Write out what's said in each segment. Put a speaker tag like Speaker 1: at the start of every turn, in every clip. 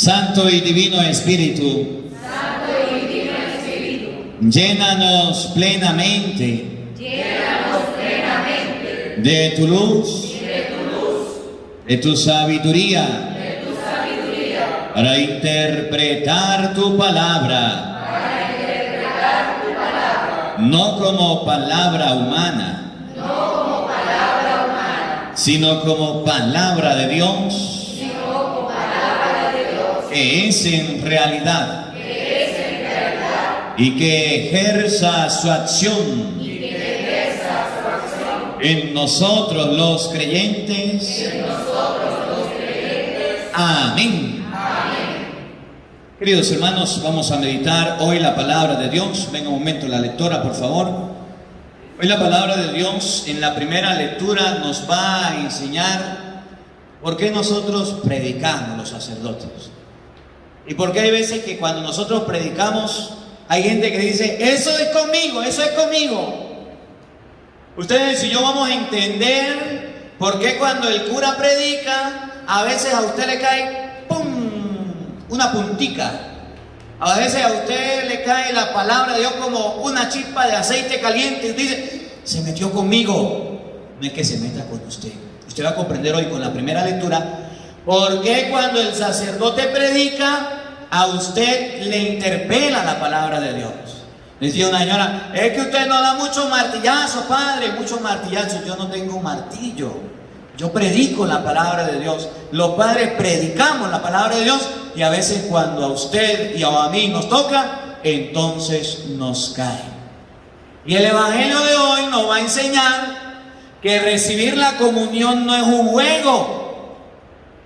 Speaker 1: Santo y Divino Espíritu, llénanos plenamente de tu luz, de tu sabiduría, para interpretar tu palabra, no como palabra humana, sino como palabra de Dios, que es en realidad, y que ejerza su acción en nosotros los creyentes. Amén. Queridos hermanos, vamos a meditar hoy la palabra de Dios. Venga un momento la lectora, por favor. Hoy la palabra de Dios en la primera lectura nos va a enseñar por qué nosotros predicamos los sacerdotes. Y por qué hay veces que cuando nosotros predicamos hay gente que dice, eso es conmigo, eso es conmigo. Ustedes y yo vamos a entender por qué cuando el cura predica, a veces a usted le cae ¡pum!, una puntica. A veces a usted le cae la palabra de Dios como una chispa de aceite caliente y dice, se metió conmigo. No es que se meta con usted. Usted va a comprender hoy con la primera lectura por qué cuando el sacerdote predica, a usted le interpela la palabra de Dios. Decía una señora, es que usted no da muchos martillazos, padre, muchos martillazos. Yo no tengo martillo, yo predico la palabra de Dios. Los padres predicamos la palabra de Dios, y a veces cuando a usted y a mí nos toca, entonces nos cae. Y el evangelio de hoy nos va a enseñar que recibir la comunión no es un juego.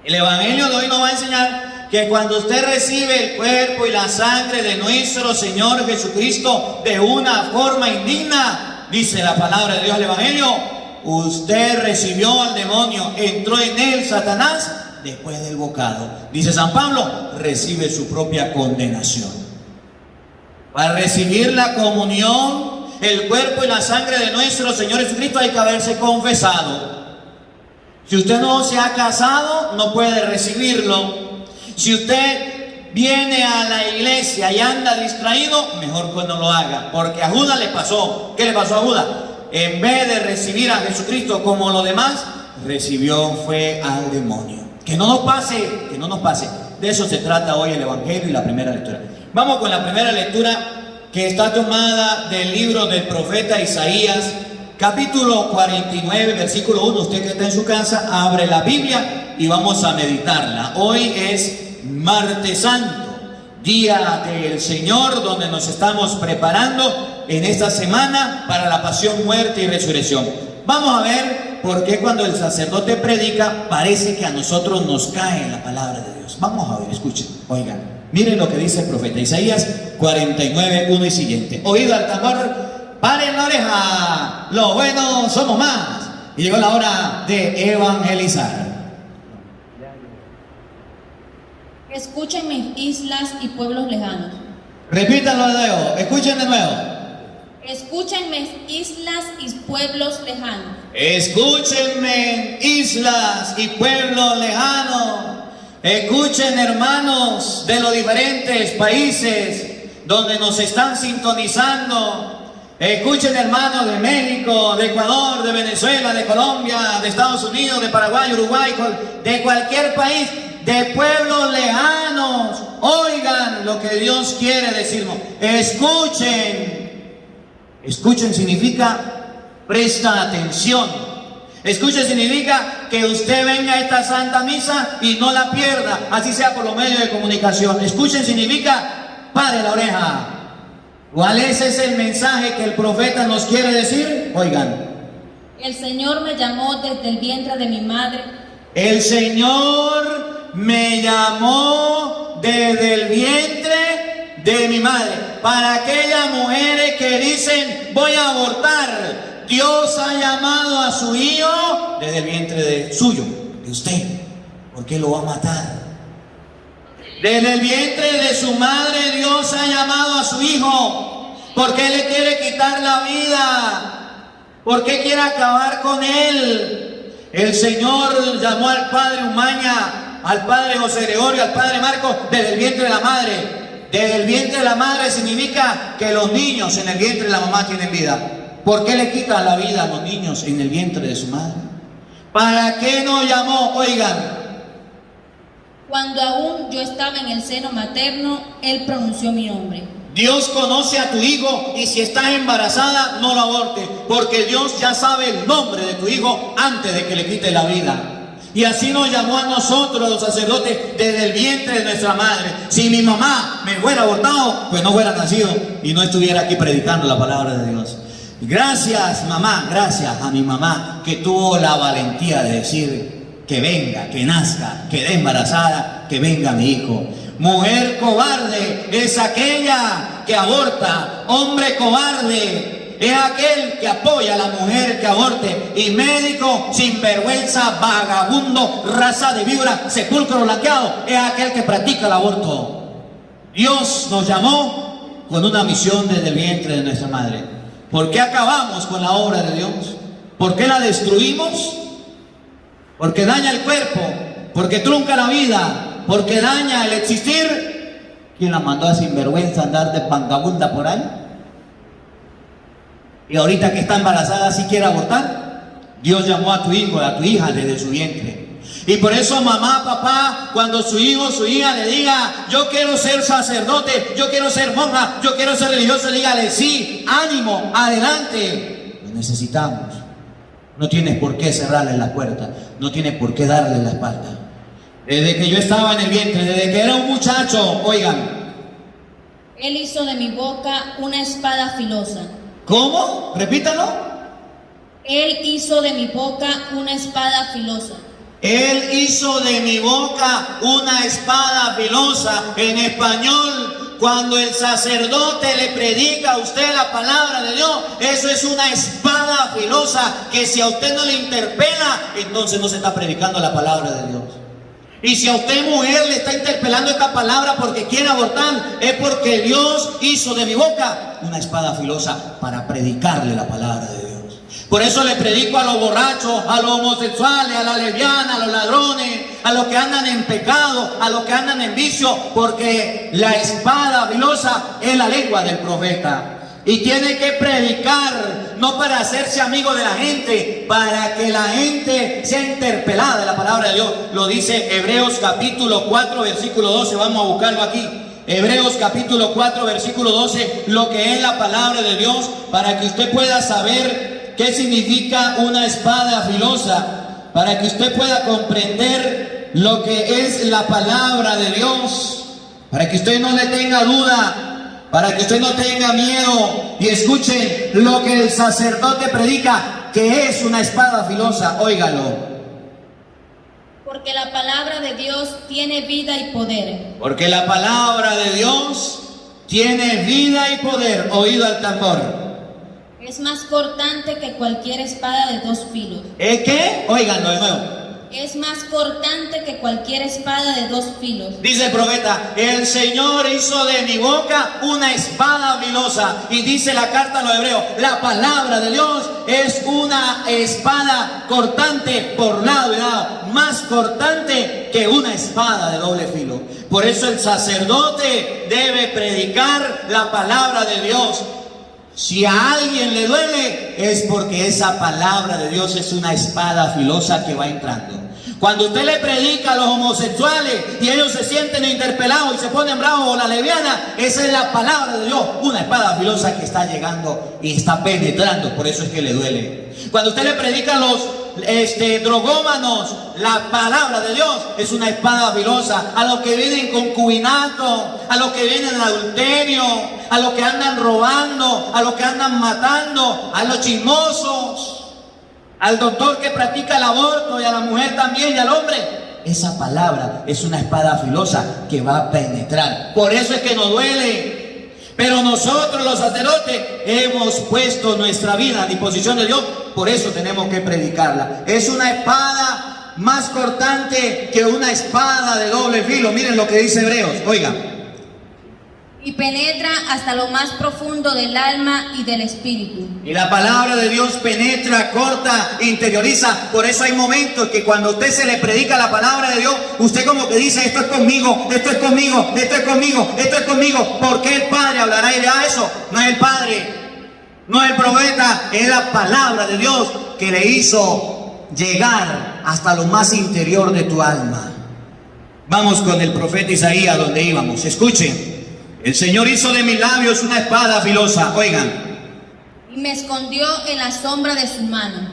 Speaker 1: El evangelio de hoy nos va a enseñar que cuando usted recibe el cuerpo y la sangre de nuestro Señor Jesucristo de una forma indigna, dice la palabra de Dios del evangelio, usted recibió al demonio, entró en él Satanás después del bocado. Dice San Pablo, recibe su propia condenación. Para recibir la comunión, el cuerpo y la sangre de nuestro Señor Jesucristo, hay que haberse confesado. Si usted no se ha casado, no puede recibirlo. Si usted viene a la iglesia y anda distraído, mejor que no lo haga, porque a Judas le pasó. ¿Qué le pasó a Judas? En vez de recibir a Jesucristo como los demás, fue al demonio. Que no nos pase, que no nos pase. De eso se trata hoy el evangelio y la primera lectura. Vamos con la primera lectura, que está tomada del libro del profeta Isaías, capítulo 49, versículo 1. Usted que está en su casa, abre la Biblia y vamos a meditarla. Hoy es Martes Santo, día del Señor, donde nos estamos preparando en esta semana para la pasión, muerte y resurrección. Vamos a ver por qué cuando el sacerdote predica parece que a nosotros nos cae la palabra de Dios. Vamos a ver, escuchen, oigan, miren lo que dice el profeta Isaías 49, 1 y siguiente. Oído al tambor, paren la oreja, los buenos somos más. Y llegó la hora de evangelizar.
Speaker 2: Escúchenme, islas y pueblos lejanos.
Speaker 1: Repítanlo de nuevo, escuchen de nuevo.
Speaker 2: Escúchenme, islas y pueblos lejanos.
Speaker 1: Escúchenme, islas y pueblos lejanos. Escuchen, hermanos de los diferentes países donde nos están sintonizando. Escuchen, hermanos de México, de Ecuador, de Venezuela, de Colombia, de Estados Unidos, de Paraguay, Uruguay, de cualquier país, de pueblos lejanos. Oigan lo que Dios quiere decirnos. Escuchen. Escuchen significa presta atención. Escuchen significa que usted venga a esta santa misa y no la pierda, así sea por los medios de comunicación. Escuchen significa pare la oreja. ¿Cuál es ese mensaje que el profeta nos quiere decir? Oigan.
Speaker 2: El Señor me llamó desde el vientre de mi madre.
Speaker 1: El Señor me llamó desde el vientre de mi madre. Para aquellas mujeres que dicen voy a abortar, Dios ha llamado a su hijo desde el vientre de suyo, de usted. ¿Por qué lo va a matar? Desde el vientre de su madre Dios ha llamado a su hijo. ¿Por qué le quiere quitar la vida? ¿Por qué quiere acabar con él? El Señor llamó al padre Umaña al padre José Gregorio, al padre Marcos, desde el vientre de la madre. Desde el vientre de la madre significa que los niños en el vientre de la mamá tienen vida. ¿Por qué le quitan la vida a los niños en el vientre de su madre? ¿Para qué nos llamó? Oigan.
Speaker 2: Cuando aún yo estaba en el seno materno, Él pronunció mi nombre.
Speaker 1: Dios conoce a tu hijo y si estás embarazada, no lo abortes, porque Dios ya sabe el nombre de tu hijo antes de que le quite la vida. Y así nos llamó a nosotros, los sacerdotes, desde el vientre de nuestra madre. Si mi mamá me hubiera abortado, pues no hubiera nacido y no estuviera aquí predicando la palabra de Dios. Gracias, mamá, gracias a mi mamá que tuvo la valentía de decir que venga, que nazca, quedé embarazada, que venga mi hijo. Mujer cobarde es aquella que aborta. Hombre cobarde es aquel que apoya a la mujer que aborte. Y médico sinvergüenza, vagabundo, raza de víbora, sepulcro blanqueado, es aquel que practica el aborto. Dios nos llamó con una misión desde el vientre de nuestra madre. ¿Por qué acabamos con la obra de Dios? ¿Por qué la destruimos? Porque daña el cuerpo, porque trunca la vida, porque daña el existir. ¿Quién la mandó a sinvergüenza a andar de vagabunda por ahí? Y ahorita que está embarazada, ¿sí quiere abortar? Dios llamó a tu hijo, a tu hija desde su vientre. Y por eso mamá, papá, cuando su hijo, su hija le diga, yo quiero ser sacerdote, yo quiero ser monja, yo quiero ser religioso, dígale, sí, ánimo, adelante. Lo necesitamos. No tienes por qué cerrarle la puerta, no tienes por qué darle la espalda. Desde que yo estaba en el vientre, desde que era un muchacho, oigan.
Speaker 2: Él hizo de mi boca una espada filosa.
Speaker 1: ¿Cómo? Repítalo.
Speaker 2: Él hizo de mi boca una espada filosa.
Speaker 1: Él hizo de mi boca una espada filosa. En español, cuando el sacerdote le predica a usted la palabra de Dios, eso es una espada filosa que si a usted no le interpela, entonces no se está predicando la palabra de Dios. Y si a usted, mujer, le está interpelando esta palabra porque quiere abortar, es porque Dios hizo de mi boca una espada filosa para predicarle la palabra de Dios. Por eso le predico a los borrachos, a los homosexuales, a las lesbianas, a los ladrones, a los que andan en pecado, a los que andan en vicio, porque la espada filosa es la lengua del profeta. Y tiene que predicar, no para hacerse amigo de la gente, para que la gente sea interpelada de la palabra de Dios. Lo dice Hebreos capítulo 4, versículo 12, vamos a buscarlo aquí. Hebreos capítulo 4, versículo 12, lo que es la palabra de Dios, para que usted pueda saber qué significa una espada filosa, para que usted pueda comprender lo que es la palabra de Dios, para que usted no le tenga duda, para que usted no tenga miedo y escuchen lo que el sacerdote predica, que es una espada filosa. Óigalo.
Speaker 2: Porque la palabra de Dios tiene vida y poder.
Speaker 1: Porque la palabra de Dios tiene vida y poder. Oído al tambor.
Speaker 2: Es más cortante que cualquier espada de 2 filos.
Speaker 1: ¿Es qué? Óiganlo de nuevo.
Speaker 2: Es más cortante que cualquier espada de 2 filos.
Speaker 1: Dice el profeta, el Señor hizo de mi boca una espada filosa. Y dice la carta a los hebreos, la palabra de Dios es una espada cortante por lado y lado, más cortante que una espada de doble filo. Por eso el sacerdote debe predicar la palabra de Dios. Si a alguien le duele, es porque esa palabra de Dios es una espada filosa que va entrando. Cuando usted le predica a los homosexuales y ellos se sienten interpelados y se ponen bravos o la lesbiana, esa es la palabra de Dios, una espada filosa que está llegando y está penetrando, por eso es que le duele. Cuando usted le predica a los drogómanos, la palabra de Dios es una espada filosa. A los que vienen en concubinato, a los que vienen en adulterio, a los que andan robando, a los que andan matando, a los chismosos, al doctor que practica el aborto y a la mujer también y al hombre. Esa palabra es una espada filosa que va a penetrar. Por eso es que nos duele. Pero nosotros los sacerdotes hemos puesto nuestra vida a disposición de Dios. Por eso tenemos que predicarla. Es una espada más cortante que una espada de doble filo. Miren lo que dice Hebreos. Oigan.
Speaker 2: y penetra hasta lo más profundo del alma y del espíritu.
Speaker 1: Y la palabra de Dios penetra, corta, interioriza. Por eso hay momentos que cuando a usted se le predica la palabra de Dios, usted como que dice, esto es conmigo, esto es conmigo, esto es conmigo, esto es conmigo. ¿Por qué el Padre hablará y dirá eso? No es el Padre, no es el profeta, es la palabra de Dios que le hizo llegar hasta lo más interior de tu alma. Vamos con el profeta Isaías donde íbamos. Escuchen. El Señor hizo de mis labios una espada filosa. Oigan.
Speaker 2: Y me escondió en la sombra de su mano.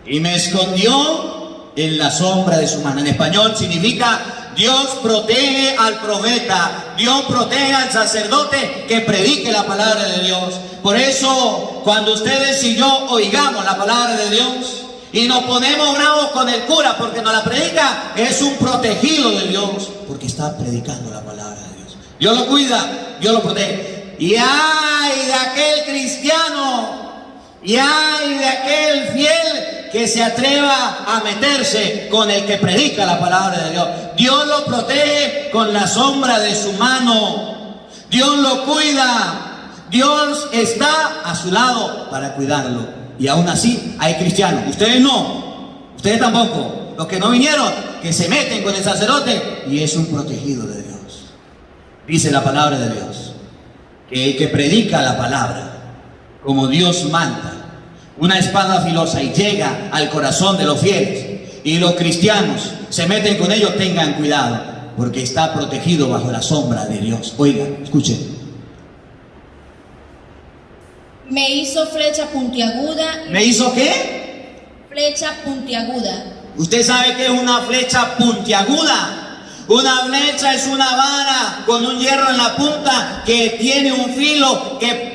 Speaker 1: Y me escondió en la sombra de su mano. En español significa Dios protege al profeta. Dios protege al sacerdote que predique la palabra de Dios. Por eso, cuando ustedes y yo oigamos la palabra de Dios y nos ponemos bravos con el cura porque nos la predica, es un protegido de Dios, porque está predicando la palabra de Dios. Dios lo cuida, Dios lo protege. Y ay de aquel cristiano, y ay de aquel fiel que se atreva a meterse con el que predica la palabra de Dios. Dios lo protege con la sombra de su mano. Dios lo cuida. Dios está a su lado para cuidarlo. Y aún así hay cristianos. Ustedes no, ustedes tampoco. Los que no vinieron, que se meten con el sacerdote y es un protegido de Dios. Dice la palabra de Dios que el que predica la palabra como Dios manda, una espada filosa, y llega al corazón de los fieles, y los cristianos se meten con ellos, tengan cuidado, porque está protegido bajo la sombra de Dios. Oigan, escuchen.
Speaker 2: Me hizo flecha puntiaguda.
Speaker 1: ¿Me hizo qué?
Speaker 2: Flecha puntiaguda.
Speaker 1: ¿Usted sabe qué es una flecha puntiaguda? Una flecha es una vara con un hierro en la punta que tiene un filo que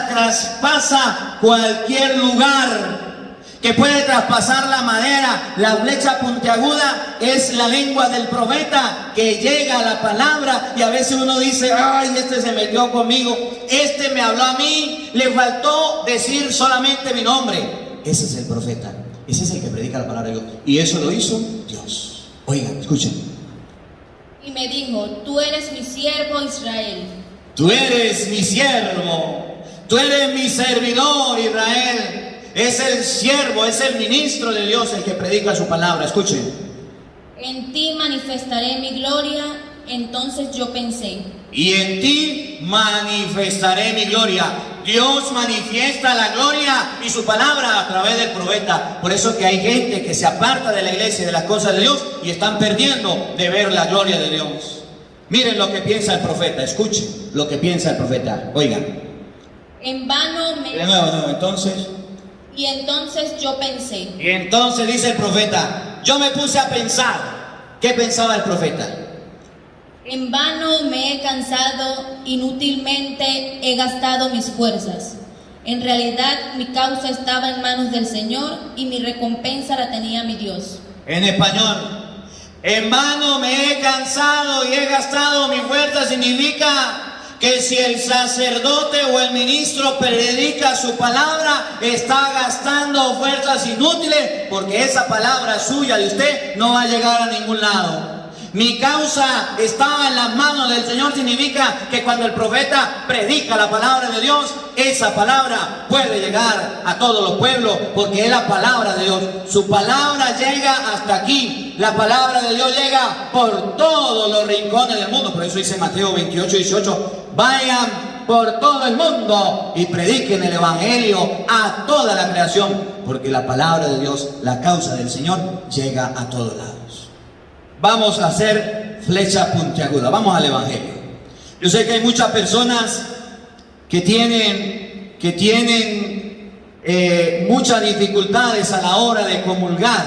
Speaker 1: traspasa cualquier lugar, que puede traspasar la madera. La flecha puntiaguda es la lengua del profeta que llega a la palabra, y a veces uno dice, ay, este se metió conmigo, este me habló a mí, le faltó decir solamente mi nombre. Ese es el profeta, ese es el que predica la palabra de Dios, y eso lo hizo Dios. Oigan, escuchen.
Speaker 2: Y me dijo, tú eres mi siervo Israel.
Speaker 1: Tú eres mi siervo, tú eres mi servidor Israel. Es el siervo, es el ministro de Dios el que predica su palabra. Escuchen.
Speaker 2: En ti manifestaré mi gloria. Entonces yo pensé.
Speaker 1: Y en ti manifestaré mi gloria. Dios manifiesta la gloria y su palabra a través del profeta. Por eso que hay gente que se aparta de la iglesia y de las cosas de Dios y están perdiendo de ver la gloria de Dios. Miren lo que piensa el profeta. Escuchen lo que piensa el profeta. Oigan.
Speaker 2: En vano me...
Speaker 1: De nuevo, entonces...
Speaker 2: Y entonces yo pensé.
Speaker 1: Y entonces dice el profeta, yo me puse a pensar. ¿Qué pensaba el profeta?
Speaker 2: En vano me he cansado, inútilmente he gastado mis fuerzas. En realidad mi causa estaba en manos del Señor y mi recompensa la tenía mi Dios.
Speaker 1: En español, en vano me he cansado y he gastado mi fuerza significa que si el sacerdote o el ministro predica su palabra, está gastando fuerzas inútiles, porque esa palabra suya de usted no va a llegar a ningún lado. Mi causa estaba en las manos del Señor significa que cuando el profeta predica la palabra de Dios, esa palabra puede llegar a todos los pueblos, porque es la palabra de Dios. Su palabra llega hasta aquí. La palabra de Dios llega por todos los rincones del mundo. Por eso dice Mateo 28:18, vayan por todo el mundo y prediquen el evangelio a toda la creación, porque la palabra de Dios, la causa del Señor, llega a todos lados. Vamos a hacer flecha puntiaguda. Vamos al evangelio. Yo sé que hay muchas personas que tienen muchas dificultades a la hora de comulgar.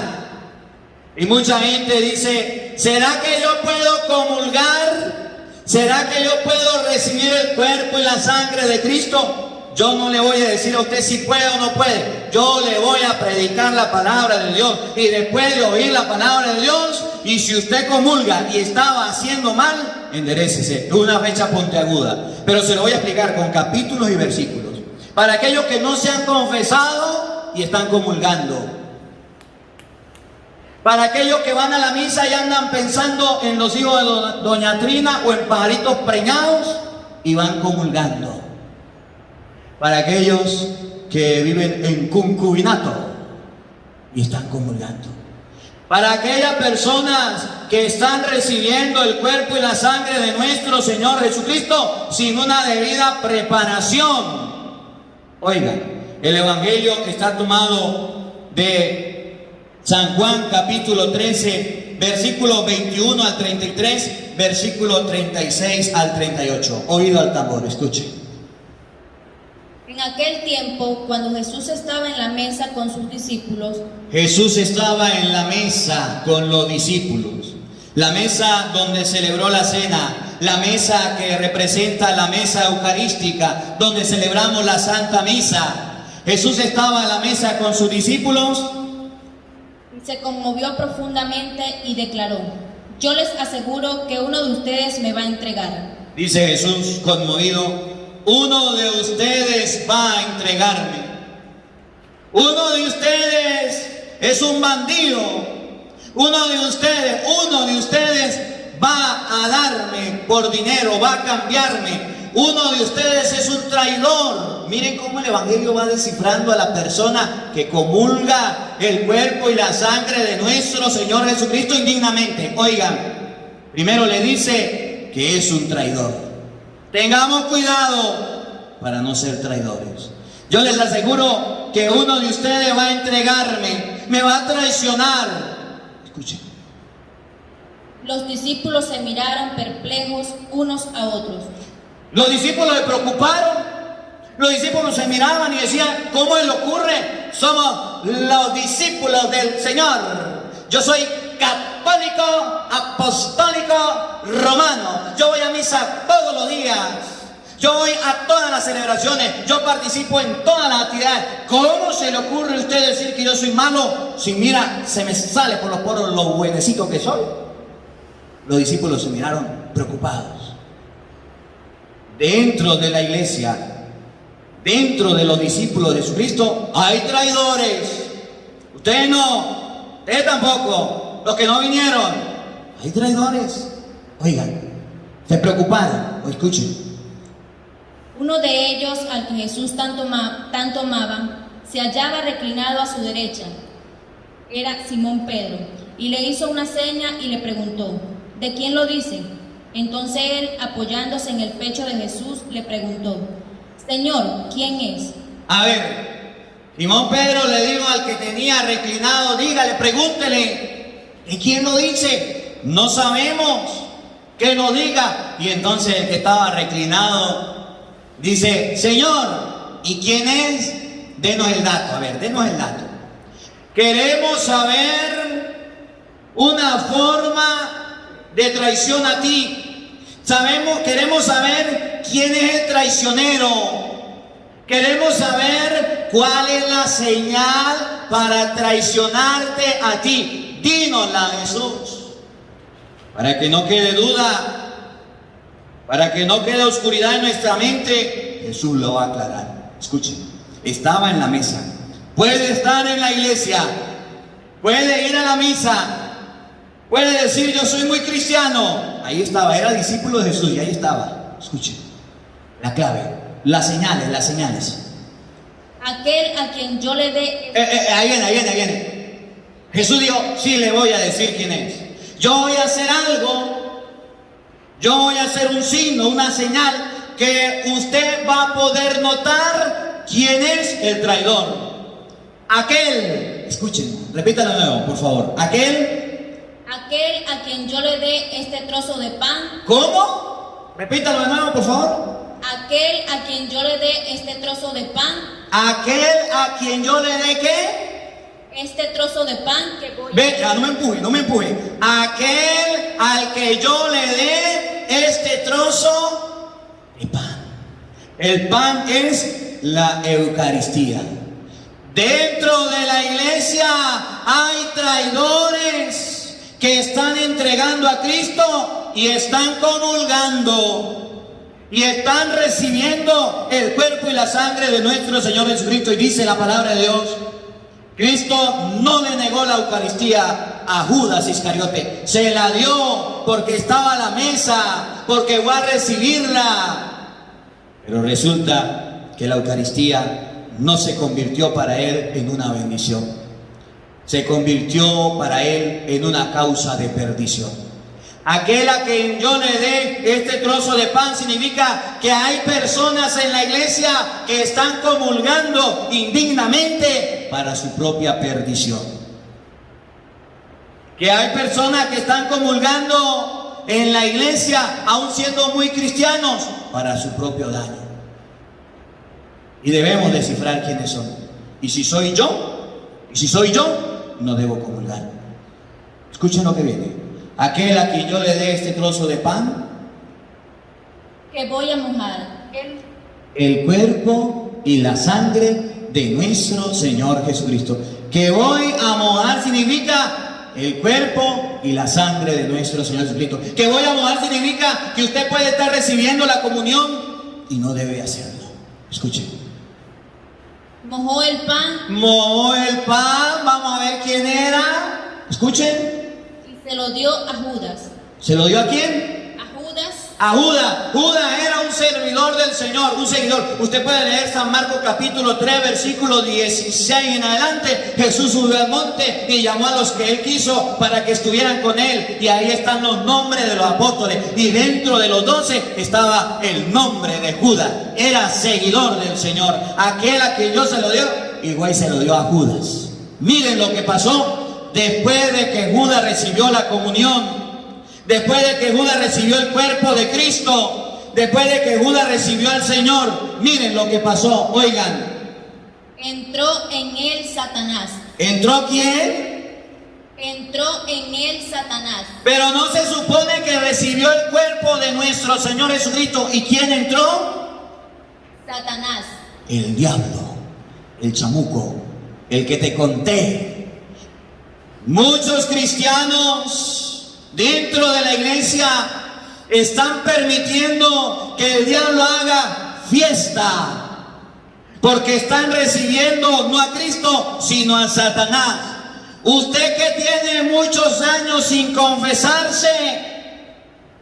Speaker 1: Y mucha gente dice, ¿será que yo puedo comulgar? ¿Será que yo puedo recibir el cuerpo y la sangre de Cristo? Yo no le voy a decir a usted si puede o no puede. Yo le voy a predicar la palabra de Dios. Y después de oír la palabra de Dios, y si usted comulga y estaba haciendo mal, enderécese. Es una fecha puntiaguda. Pero se lo voy a explicar con capítulos y versículos. Para aquellos que no se han confesado y están comulgando. Para aquellos que van a la misa y andan pensando en los hijos de doña Trina o en pajaritos preñados, y van comulgando. Para aquellos que viven en concubinato y están comulgando. Para aquellas personas que están recibiendo el cuerpo y la sangre de nuestro Señor Jesucristo sin una debida preparación. Oiga, el Evangelio está tomado de San Juan capítulo 13, versículo 21 al 33, versículo 36 al 38. Oído al tambor, escuche.
Speaker 2: En aquel tiempo, cuando Jesús estaba en la mesa con sus discípulos,
Speaker 1: Jesús estaba en la mesa con los discípulos, la mesa donde celebró la cena, la mesa que representa la mesa eucarística, donde celebramos la Santa Misa. Jesús estaba en la mesa con sus discípulos
Speaker 2: y se conmovió profundamente y declaró: yo les aseguro que uno de ustedes me va a entregar.
Speaker 1: Dice Jesús conmovido: uno de ustedes va a entregarme. Uno de ustedes es un bandido. Uno de ustedes va a darme por dinero, va a cambiarme. Uno de ustedes es un traidor. Miren cómo el Evangelio va descifrando a la persona que comulga el cuerpo y la sangre de nuestro Señor Jesucristo indignamente. Oigan, primero le dice que es un traidor. Tengamos cuidado para no ser traidores. Yo les aseguro que uno de ustedes va a entregarme, me va a traicionar. Escuchen.
Speaker 2: Los discípulos se miraron perplejos unos a otros.
Speaker 1: Los discípulos se preocuparon. Los discípulos se miraban y decían: ¿cómo le ocurre? Somos los discípulos del Señor. Yo soy católico, apostólico, romano. Yo voy a misa todos los días. Yo voy a todas las celebraciones. Yo participo en todas las actividades. ¿Cómo se le ocurre a usted decir que yo soy malo? Si mira, se me sale por los poros lo buenecito que soy. Los discípulos se miraron preocupados. Dentro de la iglesia, dentro de los discípulos de Jesucristo, hay traidores. Ustedes no, ustedes tampoco. Los que no vinieron, hay traidores. Oigan, se preocuparon. O escuchen.
Speaker 2: Uno de ellos, al que Jesús tanto amaba, se hallaba reclinado a su derecha. Era Simón Pedro, y le hizo una seña y le preguntó: ¿de quién lo dice? Entonces él, apoyándose en el pecho de Jesús, le preguntó: Señor, ¿quién es?
Speaker 1: A ver, Simón Pedro le dijo al que tenía reclinado: dígale, pregúntele, ¿de quién lo dice? No sabemos, que nos diga. Y entonces el que estaba reclinado dice: Señor, ¿y quién es? Denos el dato, a ver, denos el dato. Queremos saber una forma de traición a ti. Queremos saber quién es el traicionero. Queremos saber cuál es la señal para traicionarte a ti. Dínosla, Jesús. Para que no quede duda, para que no quede oscuridad en nuestra mente, Jesús lo va a aclarar. Escuchen, estaba en la mesa. Puede estar en la iglesia, puede ir a la misa, puede decir: yo soy muy cristiano. Ahí estaba, era discípulo de Jesús y ahí estaba. Escuchen, la clave, las señales.
Speaker 2: Aquel a quien yo le dé...
Speaker 1: Ahí viene. Jesús dijo: sí, le voy a decir quién es. Yo voy a hacer algo, yo voy a hacer un signo, una señal, que usted va a poder notar quién es el traidor. Aquel, escuchen, repítalo de nuevo, por favor. Aquel
Speaker 2: a quien yo le dé este trozo de pan.
Speaker 1: ¿Cómo? Repítalo de nuevo, por favor.
Speaker 2: Aquel a quien yo le dé este trozo de pan.
Speaker 1: Aquel a quien yo le dé ¿qué?
Speaker 2: Este trozo de pan que voy a...
Speaker 1: Venga, no me empuje. Aquel al que yo le dé este trozo de pan. El pan es la Eucaristía. Dentro de la iglesia hay traidores que están entregando a Cristo y están comulgando y están recibiendo el cuerpo y la sangre de nuestro Señor Jesucristo. Y dice la palabra de Dios: Cristo no le negó la Eucaristía a Judas Iscariote, se la dio porque estaba a la mesa, porque va a recibirla. Pero resulta que la Eucaristía no se convirtió para él en una bendición. Se convirtió para él en una causa de perdición. Aquel a quien yo le dé este trozo de pan significa que hay personas en la iglesia que están comulgando indignamente para su propia perdición. Que hay personas que están comulgando en la iglesia, aún siendo muy cristianos, para su propio daño. Y debemos descifrar quiénes son. Y si soy yo, no debo comulgar. Escuchen lo que viene. Aquel a quien yo le dé este trozo de pan,
Speaker 2: que voy a mojar
Speaker 1: el cuerpo y la sangre de nuestro Señor Jesucristo. Que voy a mojar significa el cuerpo y la sangre de nuestro Señor Jesucristo. Que voy a mojar significa que usted puede estar recibiendo la comunión y no debe hacerlo. Escuchen.
Speaker 2: Mojó el pan.
Speaker 1: Mojó el pan. Vamos a ver quién era. Escuchen.
Speaker 2: Y se lo dio a Judas.
Speaker 1: ¿Se lo dio a quién?
Speaker 2: A Judas.
Speaker 1: A Judas. Judas era un servidor del Señor, un seguidor. Usted puede leer San Marcos capítulo 3, versículo 16 en adelante. Jesús subió al monte y llamó a los que él quiso para que estuvieran con él. Y ahí están los nombres de los apóstoles. Y dentro de los 12 estaba el nombre de Judas. Era seguidor del Señor. Aquel a quien yo se lo dio, igual se lo dio a Judas. Miren lo que pasó después de que Judas recibió la comunión. Después de que Judas recibió el cuerpo de Cristo, después de que Judas recibió al Señor, miren lo que pasó, oigan.
Speaker 2: Entró en él Satanás.
Speaker 1: ¿Entró quién?
Speaker 2: Entró en él Satanás.
Speaker 1: Pero no se supone que recibió el cuerpo de nuestro Señor Jesucristo. ¿Y quién entró?
Speaker 2: Satanás.
Speaker 1: El diablo, el chamuco, el que te conté. Muchos cristianos dentro de la iglesia están permitiendo que el diablo haga fiesta, porque están recibiendo no a Cristo, sino a Satanás. Usted que tiene muchos años sin confesarse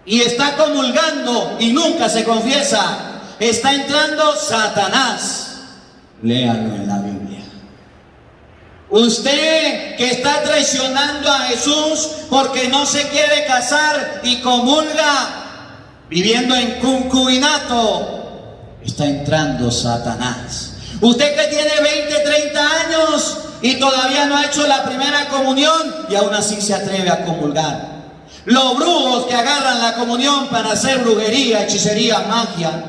Speaker 1: y está comulgando y nunca se confiesa, está entrando Satanás. Léanlo en la Biblia. Usted que está traicionando a Jesús porque no se quiere casar y comulga viviendo en concubinato, está entrando Satanás. Usted que tiene 20, 30 años y todavía no ha hecho la primera comunión y aún así se atreve a comulgar. Los brujos que agarran la comunión para hacer brujería, hechicería, magia.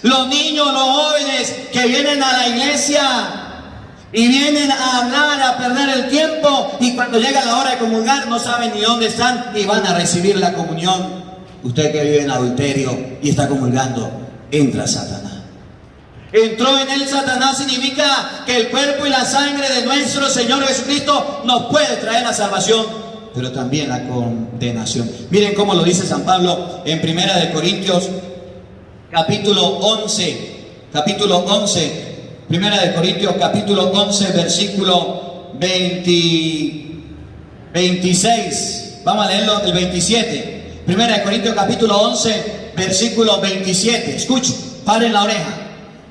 Speaker 1: Los niños, los jóvenes que vienen a la iglesia y vienen a hablar, a perder el tiempo, y cuando llega la hora de comulgar no saben ni dónde están y van a recibir la comunión. Usted que vive en adulterio y está comulgando, entra Satanás. Entró en él Satanás significa que el cuerpo y la sangre de nuestro Señor Jesucristo nos puede traer la salvación, pero también la condenación. Miren cómo lo dice San Pablo en 1 Corintios capítulo 11, 1 Corintios capítulo 11, versículo 26. Vamos a leerlo el 27. 1 Corintios capítulo 11, versículo 27. Escuchen, paren la oreja,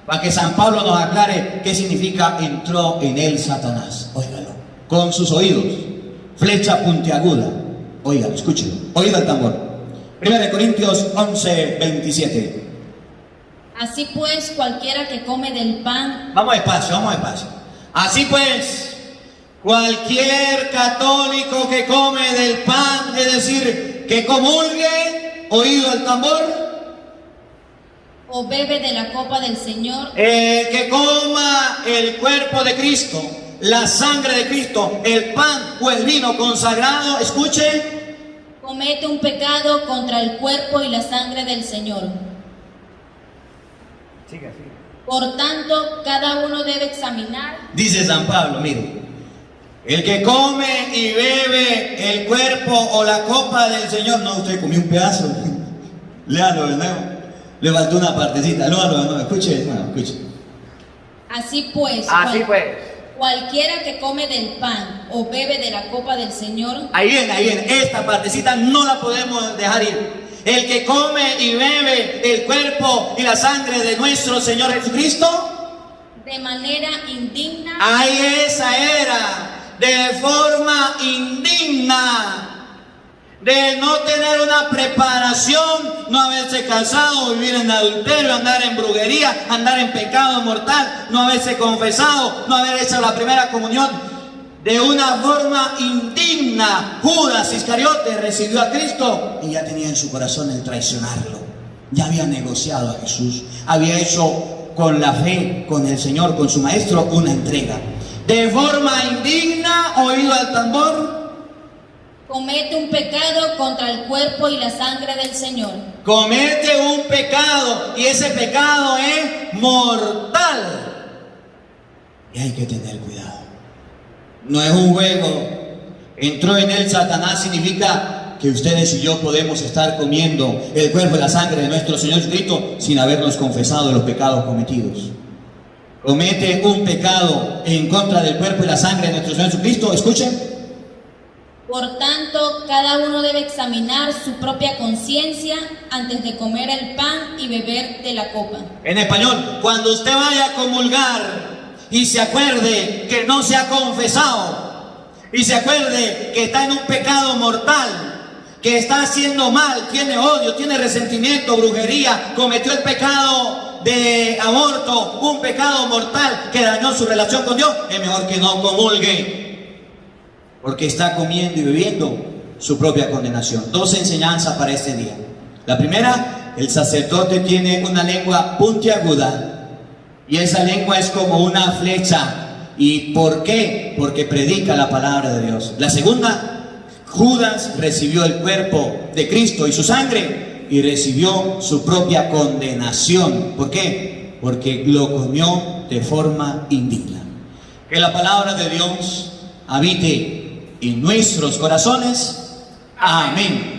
Speaker 1: para que San Pablo nos aclare qué significa entró en él Satanás. Óigalo, con sus oídos, flecha puntiaguda. Óigalo, escúchelo, oído el tambor. 1 Corintios 11, 27.
Speaker 2: Así pues, cualquiera que come del pan...
Speaker 1: Vamos despacio. Así pues, cualquier católico que come del pan, es decir, que comulgue, oído el tambor,
Speaker 2: o bebe de la copa del Señor,
Speaker 1: que coma el cuerpo de Cristo, la sangre de Cristo, el pan o el vino consagrado, escuche,
Speaker 2: comete un pecado contra el cuerpo y la sangre del Señor.
Speaker 1: Siga.
Speaker 2: Por tanto, cada uno debe examinar.
Speaker 1: Dice San Pablo, mire, el que come y bebe el cuerpo o la copa del Señor, no, usted comió un pedazo, léalo de nuevo, le faltó una partecita, léalo de nuevo, escuche.
Speaker 2: Así pues, cualquiera que come del pan o bebe de la copa del Señor.
Speaker 1: Ahí viene, esta partecita no la podemos dejar ir. El que come y bebe recibe el cuerpo y la sangre de nuestro Señor Jesucristo?
Speaker 2: De manera indigna.
Speaker 1: Ahí esa era, de forma indigna, de no tener una preparación, no haberse casado, vivir en adulterio, andar en brujería, andar en pecado mortal, no haberse confesado, no haber hecho la primera comunión. De una forma indigna, Judas Iscariote recibió a Cristo y ya tenía en su corazón el traicionarlo. Ya había negociado a Jesús, había hecho con la fe, con el Señor, con su Maestro, una entrega. De forma indigna, oído al tambor,
Speaker 2: Comete un pecado contra el cuerpo y la sangre del Señor.
Speaker 1: comete un pecado y ese pecado es mortal. Y hay que tener cuidado. No es un juego. Entró en él Satanás significa que ustedes y yo podemos estar comiendo el cuerpo y la sangre de nuestro Señor Jesucristo sin habernos confesado de los pecados cometidos. Comete un pecado en contra del cuerpo y la sangre de nuestro Señor Jesucristo. Escuchen.
Speaker 2: Por tanto, cada uno debe examinar su propia conciencia antes de comer el pan y beber de la copa.
Speaker 1: En español, cuando usted vaya a comulgar y se acuerde que no se ha confesado y se acuerde que está en un pecado mortal, que está haciendo mal, tiene odio, tiene resentimiento, brujería, cometió el pecado de aborto, un pecado mortal que dañó su relación con Dios, es mejor que no comulgue, porque está comiendo y bebiendo su propia condenación. Dos enseñanzas para este día. La primera, el sacerdote tiene una lengua puntiaguda y esa lengua es como una flecha. ¿Y por qué? Porque predica la palabra de Dios. La segunda, Judas recibió el cuerpo de Cristo y su sangre y recibió su propia condenación. ¿Por qué? Porque lo comió de forma indigna. Que la palabra de Dios habite en nuestros corazones. Amén.